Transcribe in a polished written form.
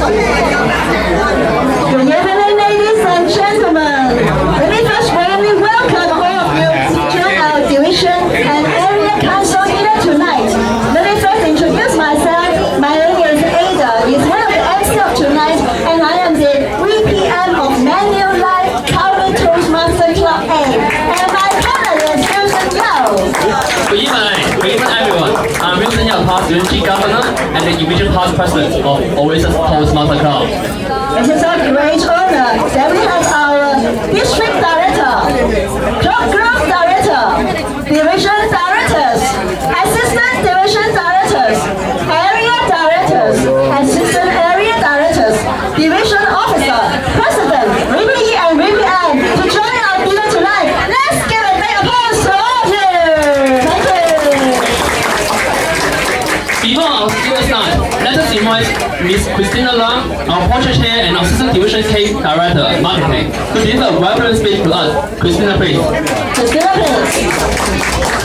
Good evening, ladies and gentlemen. Let me first warmly welcome all of you to our division and area council here tonight. Let me first introduce myself. My name is Ada. It's one of the MC of tonight, and I am the VPM of Manulife Calvin Toastmaster Club A. And my partner is Wilson Yao. Good evening everyone. I'm Wilson Yao, past G Governor and the Division Past President of Oasis Toastmaster Club. It is a great honor that we have our District Director, Club Group Director, Division Directors, Assistant Division Directors, Area Directors, Assistant Area Directors, Division Officer, President, VPE and VPM to join our dinner tonight. Let's give a big applause to all of you. Thank you. Before our speakers start, let us invite Ms. Christina Lam, our portrait chair and Assistant Division K Director, Marketing, to give a welcome speech to us. Christina, please. Christina, please.